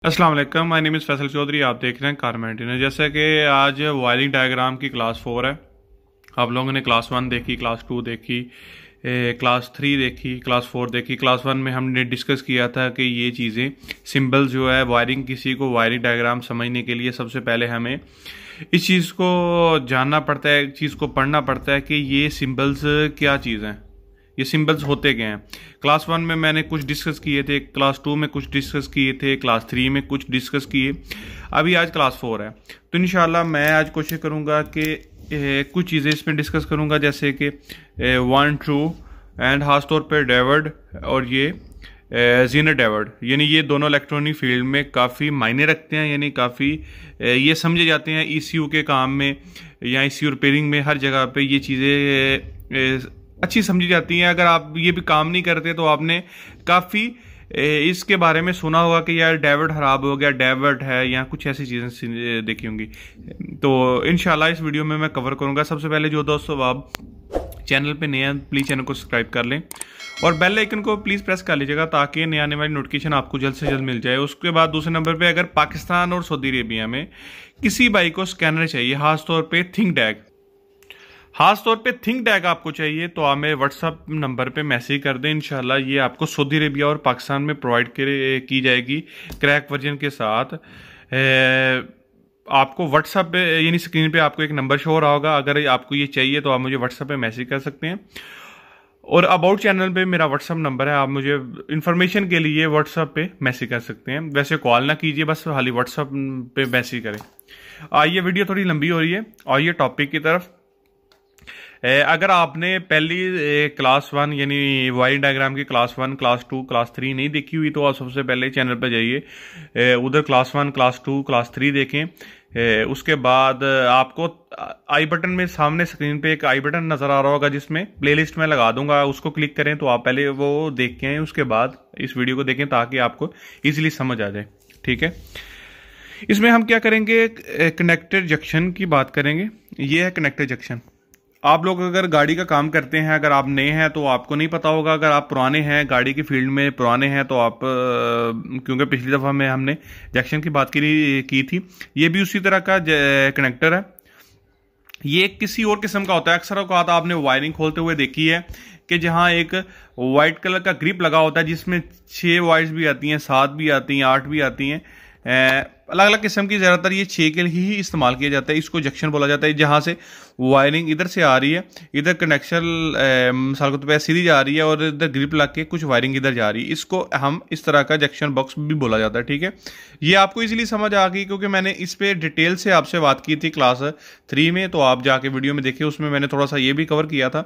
अस्सलाम वालेकुम, my name is Faisal Chaudhary. आप देख रहे हैं कार मेंटेनेंस। जैसा कि आज वायरिंग डायग्राम की क्लास 4 है। आप लोगों ने क्लास 1 देखी, क्लास 2 देखी, क्लास 3 देखी, क्लास 4 देखी। क्लास 1 में हमने डिस्कस किया था कि ये चीज़ें सिंबल जो है वायरिंग, किसी को वायरिंग डायग्राम समझने के लिए सबसे पहले हमें इस चीज़ को जानना पड़ता है, इस चीज़ को पढ़ना पड़ता है कि ये सिंबल्स क्या चीज़ हैं, ये सिंबल्स होते क्या हैं। क्लास 1 में मैंने कुछ डिस्कस किए थे, क्लास 2 में कुछ डिस्कस किए थे, क्लास 3 में कुछ डिस्कस किए, अभी आज क्लास 4 है। तो इंशाल्लाह मैं आज कोशिश करूंगा कि कुछ चीज़ें इसमें डिस्कस करूंगा, जैसे कि 1 ट्रू एंड खास तौर पर डायोड और ये जीनर डायोड, यानी ये दोनों इलेक्ट्रॉनिक फील्ड में काफ़ी मायने रखते हैं, यानी काफ़ी ये समझे जाते हैं ईसीयू के काम में या ईसीयू रिपेयरिंग में। हर जगह पे ये चीज़ें अच्छी समझी जाती हैं। अगर आप ये भी काम नहीं करते तो आपने काफ़ी इसके बारे में सुना होगा कि यार डायोड खराब हो गया, डायोड है, या कुछ ऐसी चीज़ें देखी होंगी। तो इंशाल्लाह इस वीडियो में मैं कवर करूंगा। सबसे पहले जो दोस्तों आप चैनल पे नए हैं प्लीज़ चैनल को सब्सक्राइब कर लें और बेल आइकन को प्लीज़ प्रेस कर लीजिएगा ताकि नए आने वाली नोटिफिकेशन आपको जल्द से जल्द मिल जाए। उसके बाद दूसरे नंबर पे अगर पाकिस्तान और सऊदी अरेबिया में किसी भाई को स्कैनर चाहिए, खासतौर पर थिंकटैग, खास तौर पे थिंकटैग आपको चाहिए, तो आप मेरे व्हाट्सअप नंबर पे मैसेज कर दें। इंशाल्लाह ये आपको सऊदी अरेबिया और पाकिस्तान में प्रोवाइड की जाएगी क्रैक वर्जन के साथ। आपको व्हाट्सअप पे यानी स्क्रीन पे आपको एक नंबर शो हो रहा होगा। अगर आपको ये चाहिए तो आप मुझे व्हाट्सअप पे मैसेज कर सकते हैं। और अबाउट चैनल पे मेरा व्हाट्सअप नंबर है, आप मुझे इन्फॉर्मेशन के लिए व्हाट्सअप पे मैसेज कर सकते हैं। वैसे कॉल ना कीजिए, बस खाली व्हाट्सअप पे मैसेज करें। आइए, वीडियो थोड़ी लंबी हो रही है, आइए टॉपिक की तरफ। अगर आपने पहली क्लास 1 यानी वायरिंग डायग्राम की क्लास 1, क्लास 2, क्लास 3 नहीं देखी हुई तो आप सबसे पहले चैनल पर जाइए, उधर क्लास 1, क्लास 2, क्लास 3 देखें। उसके बाद आपको आई बटन में सामने स्क्रीन पे एक आई बटन नजर आ रहा होगा जिसमें प्लेलिस्ट में लगा दूंगा, उसको क्लिक करें तो आप पहले वो देख के आए, उसके बाद इस वीडियो को देखें ताकि आपको इजीली समझ आ जाए। ठीक है, इसमें हम क्या करेंगे, कनेक्टर जंक्शन की बात करेंगे। ये है कनेक्टर जंक्शन। आप लोग अगर गाड़ी का काम करते हैं, अगर आप नए हैं तो आपको नहीं पता होगा। अगर आप पुराने हैं, गाड़ी की फील्ड में पुराने हैं, तो आप क्योंकि पिछली दफ़ा में हमने जंक्शन की बात की थी, ये भी उसी तरह का कनेक्टर है। ये किसी और किस्म का होता है। अक्सर औक़ात आपने वायरिंग खोलते हुए देखी है कि जहां एक वाइट कलर का ग्रिप लगा होता है जिसमें 6 वायर्स भी आती हैं, 7 भी आती हैं, 8 भी आती हैं। अलग अलग किस्म की, ज़्यादातर ये 6 के ही इस्तेमाल किया जाता है। इसको जंक्शन बोला जाता है। जहां से वायरिंग इधर से आ रही है, इधर कनेक्शन मिसाल के तौर पर सीधी जा रही है और इधर ग्रिप लग के कुछ वायरिंग इधर जा रही है, इसको हम इस तरह का जंक्शन बॉक्स भी बोला जाता है। ठीक है, ये आपको इजीली समझ आ गई क्योंकि मैंने इस पे डिटेल से आपसे बात की थी क्लास 3 में, तो आप जाके वीडियो में देखिए, उसमें मैंने थोड़ा सा ये भी कवर किया था।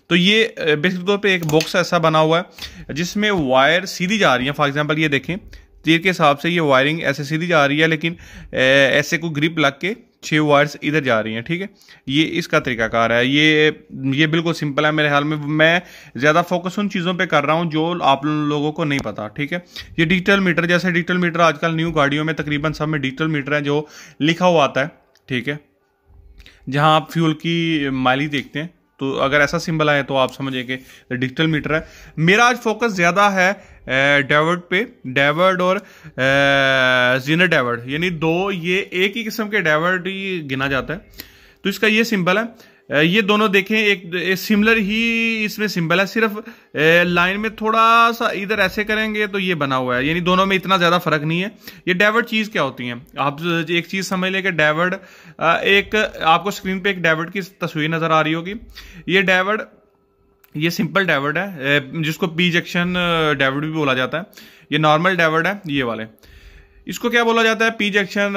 तो ये बेसिक तौर पर एक बॉक्स ऐसा बना हुआ है जिसमें वायर सीधी जा रही है। फॉर एग्जाम्पल ये देखें, तीर के हिसाब से ये वायरिंग ऐसे सीधी जा रही है, लेकिन ऐसे को ग्रिप लग के 6 वायर्स इधर जा रही हैं। ठीक है, ये इसका तरीकाकार है। ये बिल्कुल सिंपल है मेरे ख्याल में। मैं ज़्यादा फोकस उन चीज़ों पे कर रहा हूँ जो आप लोगों को नहीं पता। ठीक है, ये डिजिटल मीटर, जैसे डिजिटल मीटर आजकल न्यू गाड़ियों में तकरीबन सब में डिजिटल मीटर है जो लिखा हुआ आता है। ठीक है, जहाँ आप फ्यूल की माइलेज देखते हैं, तो अगर ऐसा सिंबल आए तो आप समझिए कि डिजिटल मीटर है। मेरा आज फोकस ज़्यादा है डायोड पे, डायोड और जीनर डायोड, यानी दो, ये एक ही किस्म के डायोड ही गिना जाता है। तो इसका ये सिंबल है। ये दोनों देखें, एक सिमिलर ही इसमें सिंबल है, सिर्फ लाइन में थोड़ा सा इधर ऐसे करेंगे तो ये बना हुआ है, यानी दोनों में इतना ज़्यादा फर्क नहीं है। ये डायोड चीज़ क्या होती है, आप एक चीज़ समझ लें कि डायोड, एक आपको स्क्रीन पे एक डायोड की तस्वीर नज़र आ रही होगी। ये डायोड, ये सिंपल डायोड है जिसको पी जंक्शन डायोड भी बोला जाता है। ये नॉर्मल डायोड है, ये वाले, इसको क्या बोला जाता है, पी जंक्शन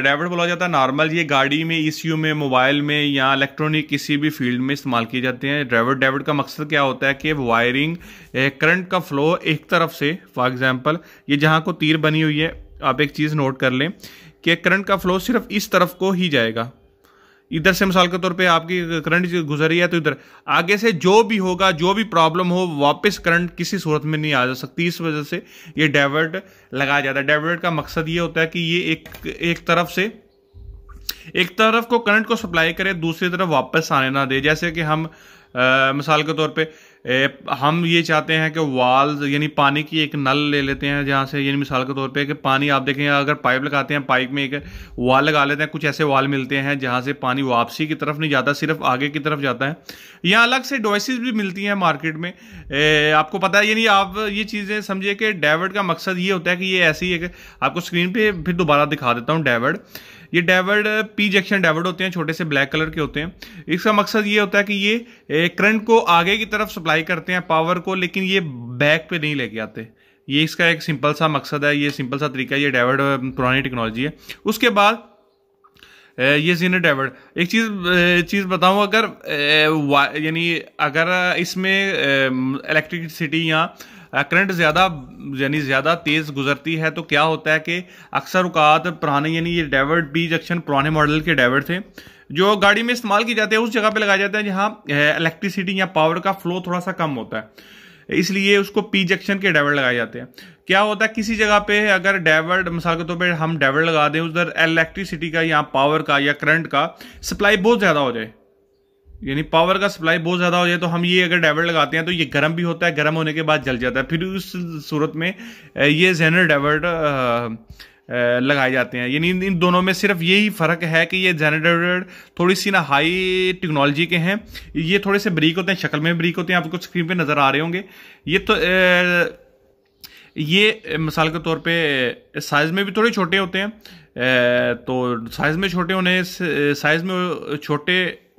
डायोड बोला जाता है। नॉर्मल ये गाड़ी में, ईसीयू में, मोबाइल में या इलेक्ट्रॉनिक किसी भी फील्ड में इस्तेमाल किए जाते हैं। डायोड का मकसद क्या होता है कि वायरिंग, करंट का फ्लो एक तरफ से, फॉर एग्जांपल ये जहां को तीर बनी हुई है, आप एक चीज़ नोट कर लें कि करंट का फ्लो सिर्फ इस तरफ को ही जाएगा। इधर से मिसाल के तौर पे आपकी करंट गुजर रही है तो इधर आगे से जो भी होगा, जो भी प्रॉब्लम हो, वापस करंट किसी सूरत में नहीं आ जा सकती। इस वजह से ये डायोड लगाया जाता है। डायोड का मकसद ये होता है कि ये एक तरफ को करंट को सप्लाई करे, दूसरी तरफ वापस आने ना दे। जैसे कि हम मिसाल के तौर पे हम ये चाहते हैं कि वाल्स यानी पानी की एक नल ले लेते हैं जहाँ से, यानी मिसाल के तौर पे कि पानी आप देखें, अगर पाइप लगाते हैं, पाइप में एक वाल लगा लेते हैं, कुछ ऐसे वाल मिलते हैं जहाँ से पानी वापसी की तरफ नहीं जाता, सिर्फ आगे की तरफ जाता है। यहाँ अलग से डिवाइसेस भी मिलती हैं मार्केट में, आपको पता है। यानी आप ये चीज़ें समझिए कि डाइवर्ट का मकसद ये होता है कि ये ऐसी है, आपको स्क्रीन पे फिर दोबारा दिखा देता हूँ डाइवर्ट। ये डाइवर्ट पी जंक्शन डाइवर्ट होते हैं, छोटे से ब्लैक कलर के होते हैं। इसका मकसद ये होता है कि ये करंट को आगे की तरफ सप्लाई करते हैं, पावर को, लेकिन ये बैक पे नहीं लेके आते। ये इसका एक सिंपल सा मकसद है, ये सिंपल सा तरीका है। ये डाइवर्ट पुरानी टेक्नोलॉजी है। उसके बाद ये जीनर डाइवर्ट, एक चीज़ बताऊं, अगर यानी अगर इसमें इलेक्ट्रिसिटी या करंट ज़्यादा तेज़ गुजरती है तो क्या होता है कि अक्सर औकात पुराने, यानी ये डाइवर्ट बी जंक्शन पुराने मॉडल के डाइवर्ट थे जो गाड़ी में इस्तेमाल की जाते हैं, उस जगह पे लगाए जाते हैं जहाँ इलेक्ट्रिसिटी या पावर का फ्लो थोड़ा सा कम होता है, इसलिए उसको पी जंक्शन के डाइवर्ट लगाए जाते हैं। क्या होता है, किसी जगह पे अगर डाइवर्ट मिसाल के तौर पे हम डाइवर्ट लगा दें, उधर इलेक्ट्रिसिटी का या पावर का या करंट का सप्लाई बहुत ज़्यादा हो जाए, यानी पावर का सप्लाई बहुत ज़्यादा हो जाए, तो हम ये अगर डाइवर्ट लगाते हैं तो ये गर्म भी होता है, गर्म होने के बाद जल जाता है। फिर उस सूरत में ये जेनर डाइवर्ट लगाए जाते हैं। यानी इन दोनों में सिर्फ यही फ़र्क है कि ये जेनर डाइवर्ट थोड़ी सी ना हाई टेक्नोलॉजी के हैं, ये थोड़े से ब्रीक होते हैं, शक्ल में ब्रीक होते हैं, आपको स्क्रीन पे नज़र आ रहे होंगे। ये तो ये मिसाल के तौर पे साइज़ में भी थोड़े छोटे होते हैं, तो साइज़ में छोटे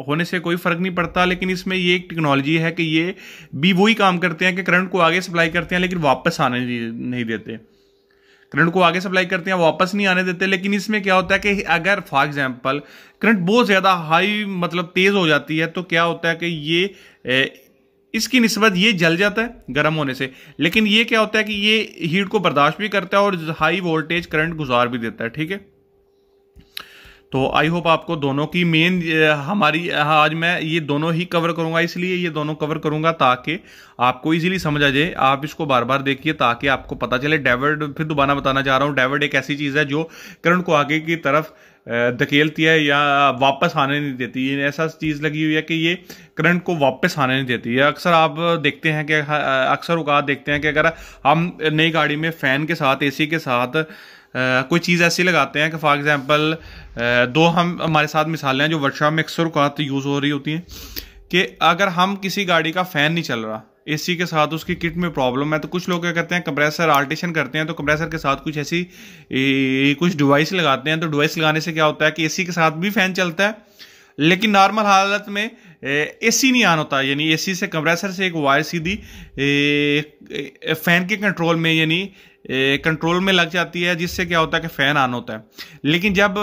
होने से कोई फ़र्क नहीं पड़ता, लेकिन इसमें ये एक टेक्नोलॉजी है कि ये भी वही काम करते हैं कि करंट को आगे सप्लाई करते हैं लेकिन वापस आने नहीं देते। करंट को आगे सप्लाई करते हैं, वापस नहीं आने देते। लेकिन इसमें क्या होता है कि अगर फॉर एग्जांपल करंट बहुत ज़्यादा हाई मतलब तेज़ हो जाती है तो क्या होता है कि ये इसकी निस्बत ये जल जाता है गर्म होने से, लेकिन ये क्या होता है कि ये हीट को बर्दाश्त भी करता है और हाई वोल्टेज करंट गुजार भी देता है। ठीक है, तो आई होप आपको दोनों की मेन हमारी आज मैं ये दोनों ही कवर करूंगा, इसलिए ये दोनों कवर करूंगा ताकि आपको इजीली समझ आ जाए। आप इसको बार बार देखिए ताकि आपको पता चले। डाइवर्ट फिर दोबारा बताना चाह रहा हूँ, डाइवर्ट एक ऐसी चीज़ है जो करंट को आगे की तरफ धकेलती है या वापस आने नहीं देती। ये ऐसा चीज़ लगी हुई है कि ये करंट को वापस आने नहीं देती है। अक्सर आप देखते हैं कि अक्सर औकात देखते हैं कि अगर हम नई गाड़ी में फ़ैन के साथ, एसी के साथ कोई चीज़ ऐसी लगाते हैं कि फॉर एग्जांपल दो हम हमारे साथ मिसालें हैं जो वर्कशॉप में अक्सर औकात यूज़ हो रही होती हैं कि अगर हम किसी गाड़ी का फ़ैन नहीं चल रहा, एसी के साथ उसकी किट में प्रॉब्लम है, तो कुछ लोग क्या करते हैं कंप्रेसर आल्टेशन करते हैं, तो कंप्रेसर के साथ कुछ ऐसी कुछ डिवाइस लगाते हैं। तो डिवाइस लगाने से क्या होता है कि एसी के साथ भी फ़ैन चलता है, लेकिन नॉर्मल हालत में एसी नहीं ऑन होता। यानी एसी से कंप्रेसर से एक वायर सीधी फ़ैन के कंट्रोल में यानी कंट्रोल में लग जाती है, जिससे क्या होता है कि फ़ैन ऑन होता है। लेकिन जब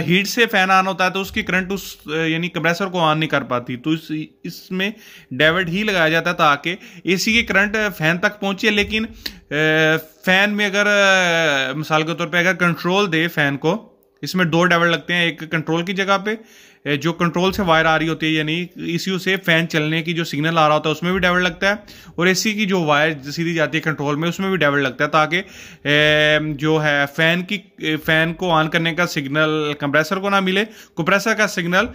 हीट से फ़ैन ऑन होता है तो उसकी करंट उस यानी कंप्रेसर को ऑन नहीं कर पाती, तो इसमें डाइवर्ट ही लगाया जाता है ताकि एसी की करंट फ़ैन तक पहुंचे। लेकिन फ़ैन में अगर मिसाल के तौर पे अगर कंट्रोल दे फ़ैन को, इसमें दो डाइवर्ट लगते हैं, एक कंट्रोल की जगह पे जो कंट्रोल से वायर आ रही होती है, यानी ईसीयू से फैन चलने की जो सिग्नल आ रहा होता है उसमें भी डाइवर्ट लगता है, और एसी की जो वायर सीधी जाती है कंट्रोल में उसमें भी डाइवर्ट लगता है, ताकि जो है फैन को ऑन करने का सिग्नल कंप्रेसर को ना मिले, कंप्रेसर का सिग्नल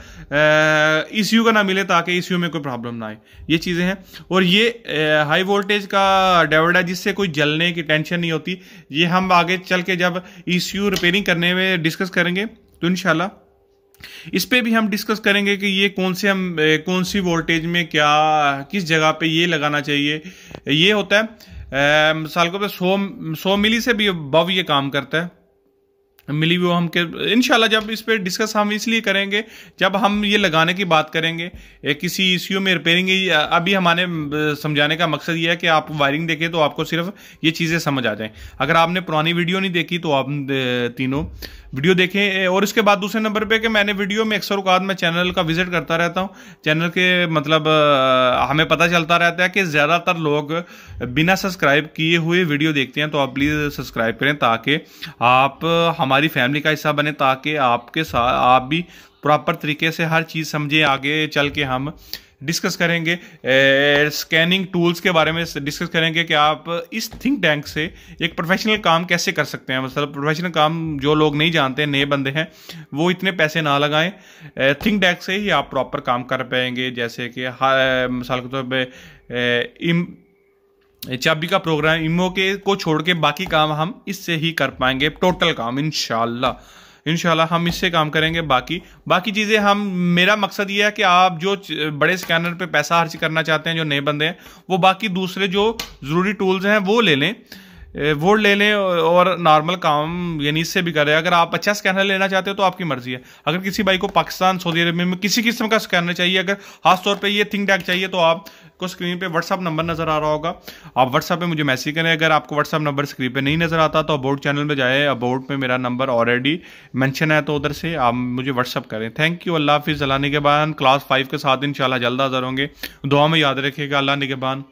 ईसीयू का ना मिले, ताकि ईसीयू में कोई प्रॉब्लम ना आए। ये चीज़ें हैं। और ये हाई वोल्टेज का डाइवर्ट है जिससे कोई जलने की टेंशन नहीं होती। ये हम आगे चल के जब ईसीयू रिपेयरिंग करने में डिस्कस करेंगे तो इंशाल्लाह इस पे भी हम डिस्कस करेंगे कि ये कौन सी वोल्टेज में क्या किस जगह पे ये लगाना चाहिए। ये होता है मिसाल को 100 मिली से भी अबव ये काम करता है। मिली वो हम के इंशाल्लाह जब इस पे डिस्कस हम इसलिए करेंगे जब हम ये लगाने की बात करेंगे किसी इश्यू में रिपेयरिंग। अभी हमारे समझाने का मकसद ये है कि आप वायरिंग देखें तो आपको सिर्फ ये चीज़ें समझ आ जाएं। अगर आपने पुरानी वीडियो नहीं देखी तो आप तीनों वीडियो देखें। और इसके बाद दूसरे नंबर पे कि मैंने वीडियो में अक्सर औकात मैं चैनल का विजिट करता रहता हूँ। चैनल के मतलब हमें पता चलता रहता है कि ज़्यादातर लोग बिना सब्सक्राइब किए हुए वीडियो देखते हैं, तो आप प्लीज़ सब्सक्राइब करें ताकि आप हमारी फैमिली का हिस्सा बने, ताकि आपके साथ आप भी प्रॉपर तरीके से हर चीज़ समझें। आगे चल के हम डिस्कस करेंगे, स्कैनिंग टूल्स के बारे में डिस्कस करेंगे कि आप इस थिंक टैंक से एक प्रोफेशनल काम कैसे कर सकते हैं। मतलब प्रोफेशनल काम जो लोग नहीं जानते, नए बंदे हैं, वो इतने पैसे ना लगाएं, थिंक टैंक से ही आप प्रॉपर काम कर पाएंगे। जैसे कि मिसाल के तौर पर चाबी का प्रोग्राम इमो के को छोड़ के बाकी काम हम इससे ही कर पाएंगे, टोटल काम इंशाल्लाह हम इससे काम करेंगे। बाकी चीज़ें हम, मेरा मकसद ये है कि आप जो बड़े स्कैनर पे पैसा खर्च करना चाहते हैं, जो नए बंदे हैं, वो बाकी दूसरे जो ज़रूरी टूल्स हैं वो ले लें और नॉर्मल काम यानी इससे भी करें। अगर आप अच्छा स्कैनर लेना चाहते हो तो आपकी मर्जी है। अगर किसी भाई को पाकिस्तान, सऊदी अरबिया में किसी किस्म का स्कैनर चाहिए, अगर खास तौर पे ये थिंक टैंक चाहिए, तो आपको स्क्रीन पे व्हाट्सअप नंबर नजर आ रहा होगा, आप व्हाट्सअप पे मुझे मैसेज करें। अगर आपको व्हाट्सअप नंबर स्क्रीन पे नहीं नजर आता तो अबाउट चैनल में जाए, अबाउट में मेरा नंबर ऑलरेडी मेंशन है, तो उधर से आप मुझे व्हाट्सअप करें। Thank you. अल्लाह हाफिज़। अल्लाह निगहबान। क्लास 5 के साथ इंशाल्लाह जल्द हाज़िर होंगे। दुआ में याद रखिएगा। अल्लाह निगहबान।